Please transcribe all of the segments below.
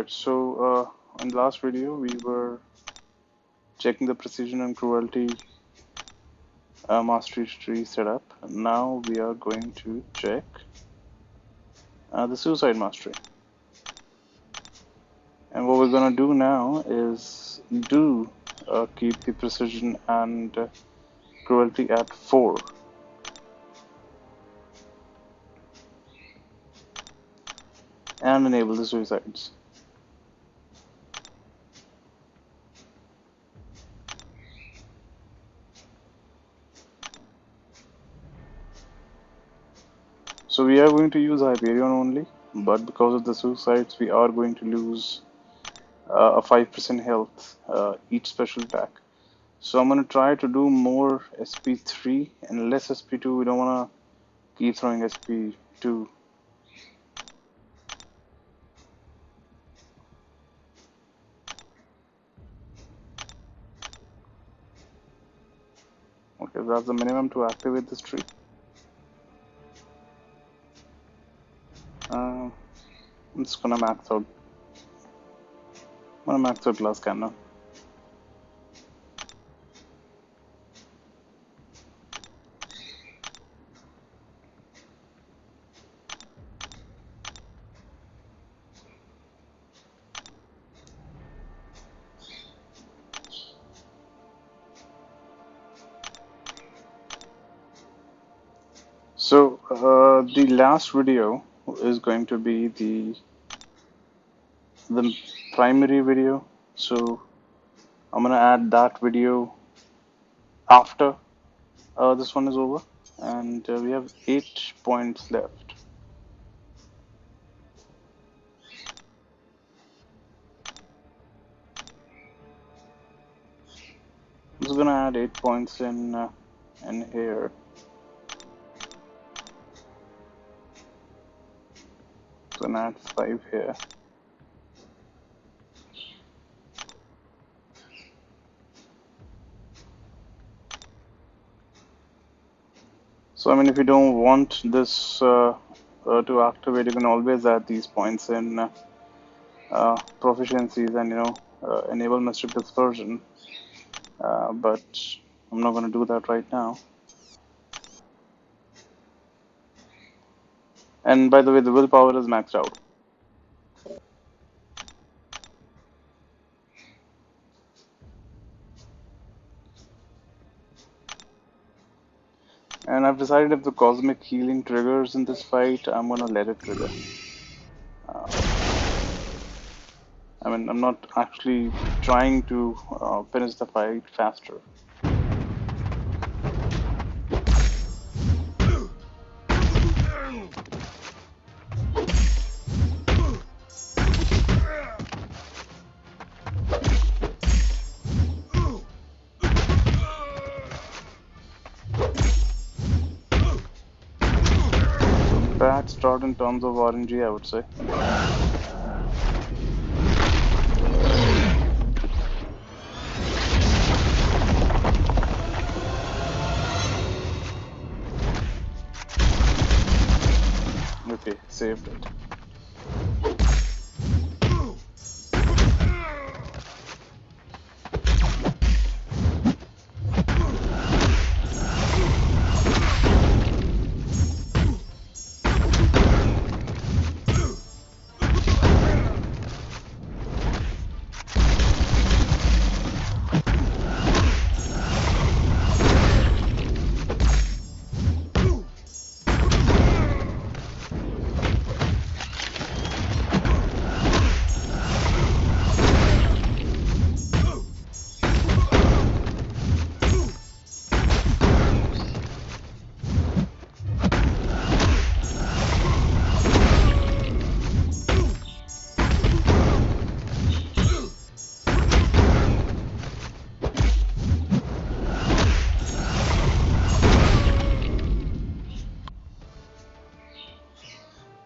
Alright, so in the last video we were checking the precision and cruelty mastery tree setup. Now we are going to check the suicide mastery. And what we're going to do now is keep the precision and cruelty at 4. And enable the suicides. So we are going to use Hyperion only, but because of the suicides we are going to lose a 5% health each special attack. So I'm going to try to do more SP3 and less SP2. We don't want to keep throwing SP2. Okay, that's the minimum to activate this tree. I'm just gonna max out. I'm gonna max out glass cannon. So the last video is going to be the primary video. So I'm gonna add that video after this one is over, and we have 8 points left. I'm just gonna add 8 points in here. So gonna add 5 here. So I mean, if you don't want this to activate, you can always add these points in proficiencies and enable mystic dispersion. But I'm not going to do that right now. And by the way, the willpower is maxed out. And I've decided if the cosmic healing triggers in this fight, I'm going to let it trigger. I mean, I'm not actually trying to finish the fight faster. Bad start in terms of RNG, I would say. Okay, saved it.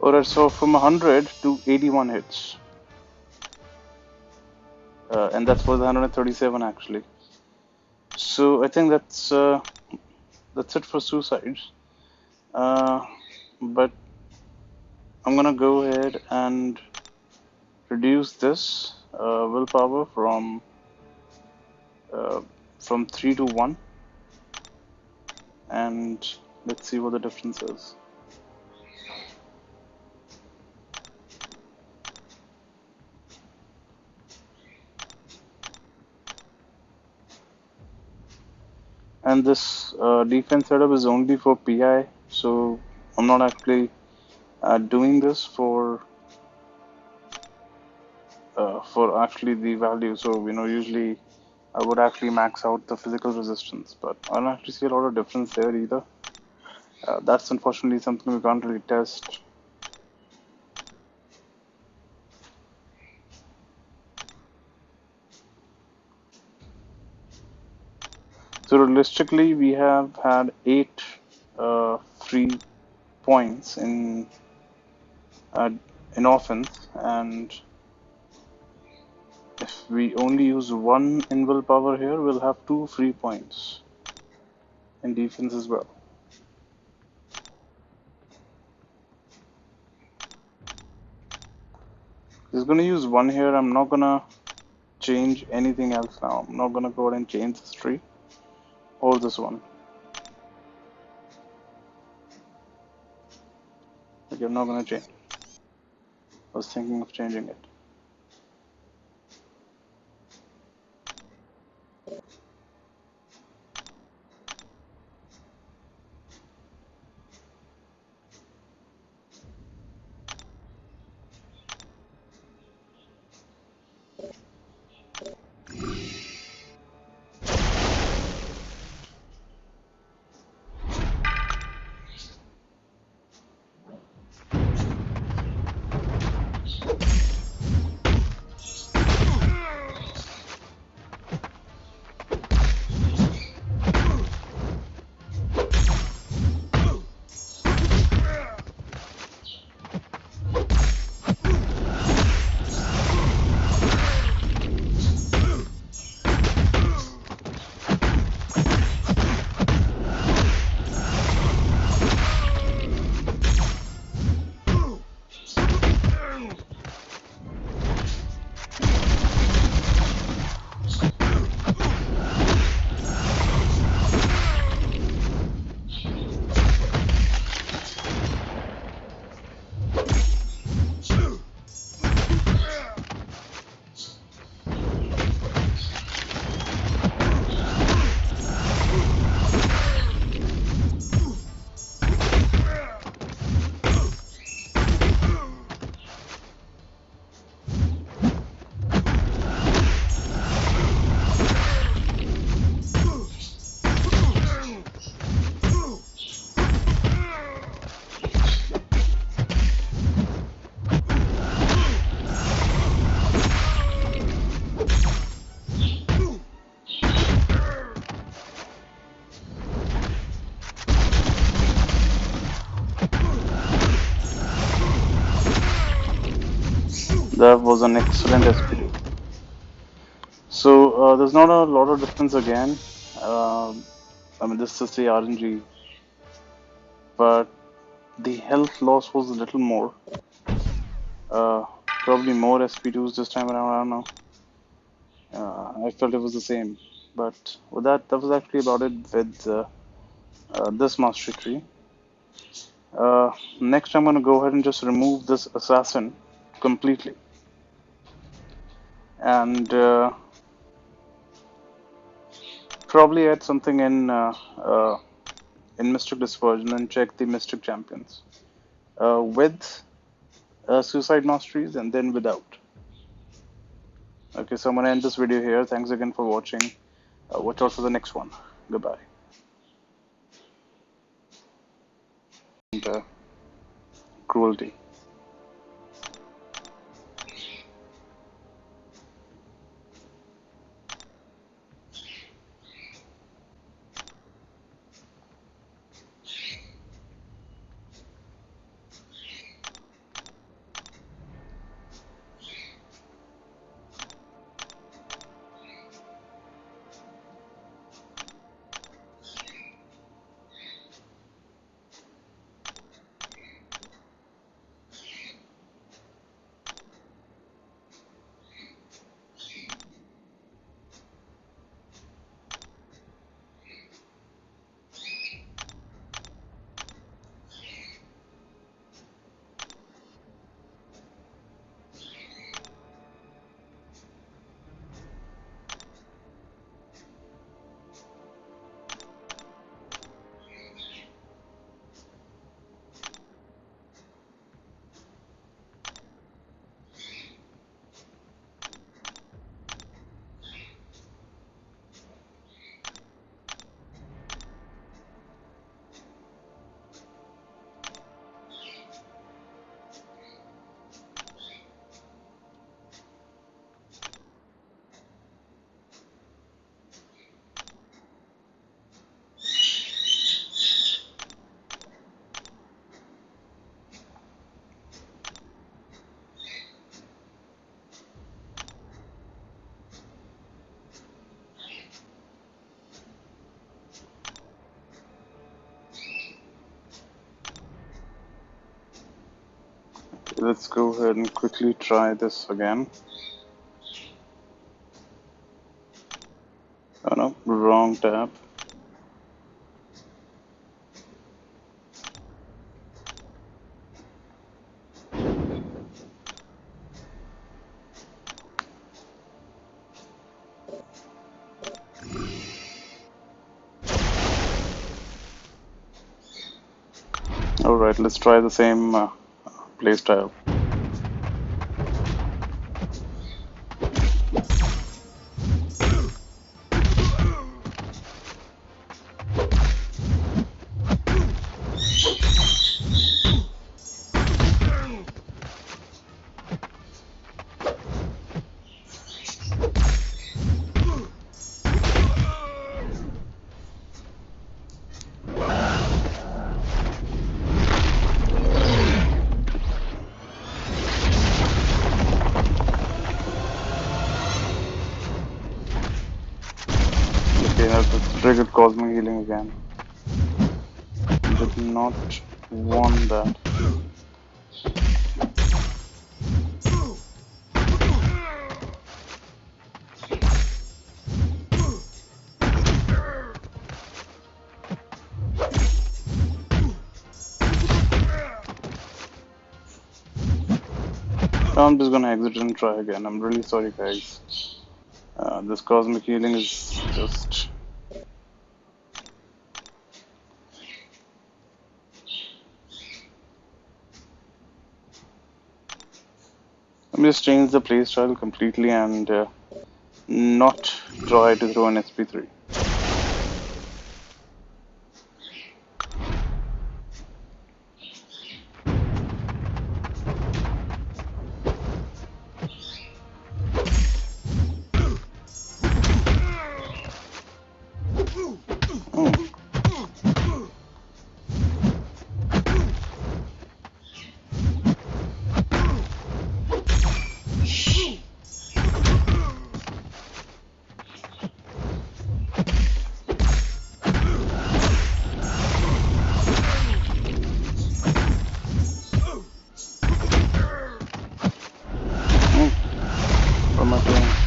Alright, so from 100 to 81 hits. And that's for the 137 actually. So I think that's it for suicides. But I'm gonna go ahead and reduce this willpower uh, from 3 to 1, and let's see what the difference is. And this defense setup is only for PI, so I'm not actually doing this for actually the value. So usually I would actually max out the physical resistance, but I don't actually see a lot of difference there either. That's unfortunately something we can't really test. So realistically, we have had 8 free points uh, in offense, and if we only use 1 in willpower here, we'll have 2 free points in defense as well. Just gonna use 1 here. I'm not gonna change anything else now. I'm not gonna go ahead and change this tree or this one. Okay, I'm not gonna change. I was thinking of changing it. That was an excellent SPD. So there's not a lot of difference again. I mean, this is the RNG, but the health loss was a little more. Probably more SP2s this time around. I don't know. I felt it was the same, but with that was actually about it with this mastery tree. Next, I'm going to go ahead and just remove this assassin completely, and probably add something in Mystic Dispersion and check the Mystic Champions with Suicide Masteries and then without. Okay, so I'm going to end this video here. Thanks again for watching. Watch out for the next one. Goodbye. And, cruelty. let's go ahead and quickly try this again. Oh no, wrong tab. Alright, let's try the same playstyle. Okay, now the triggered cosmic healing again. Did not want that. Now I'm just gonna exit and try again. I'm really sorry, guys. This cosmic healing is just. Let me just change the playstyle completely and not try to throw an SP3. Oh. What am I doing?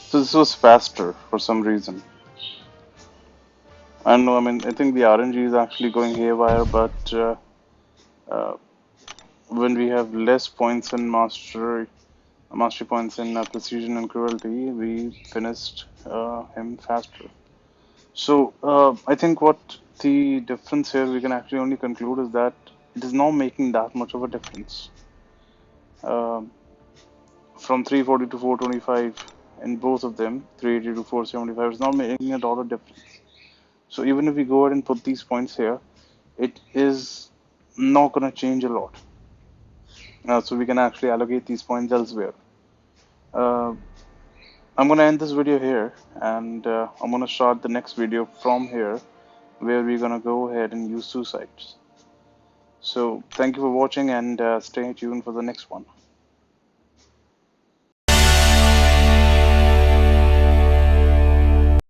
So this was faster for some reason. I don't know, I mean, I think the RNG is actually going haywire, but uh, when we have less points in mastery points in precision and cruelty, we finished him faster. So I think what the difference here we can actually only conclude is that it is not making that much of a difference. Um from 340 to 425 in both of them, 380 to 475 is not making a lot of difference. So even if we go ahead and put these points here, it is not going to change a lot. So we can actually allocate these points elsewhere. Uh, I'm going to end this video here, and I'm going to start the next video from here where we're gonna go ahead and use suicides. So thank you for watching, and stay tuned for the next one.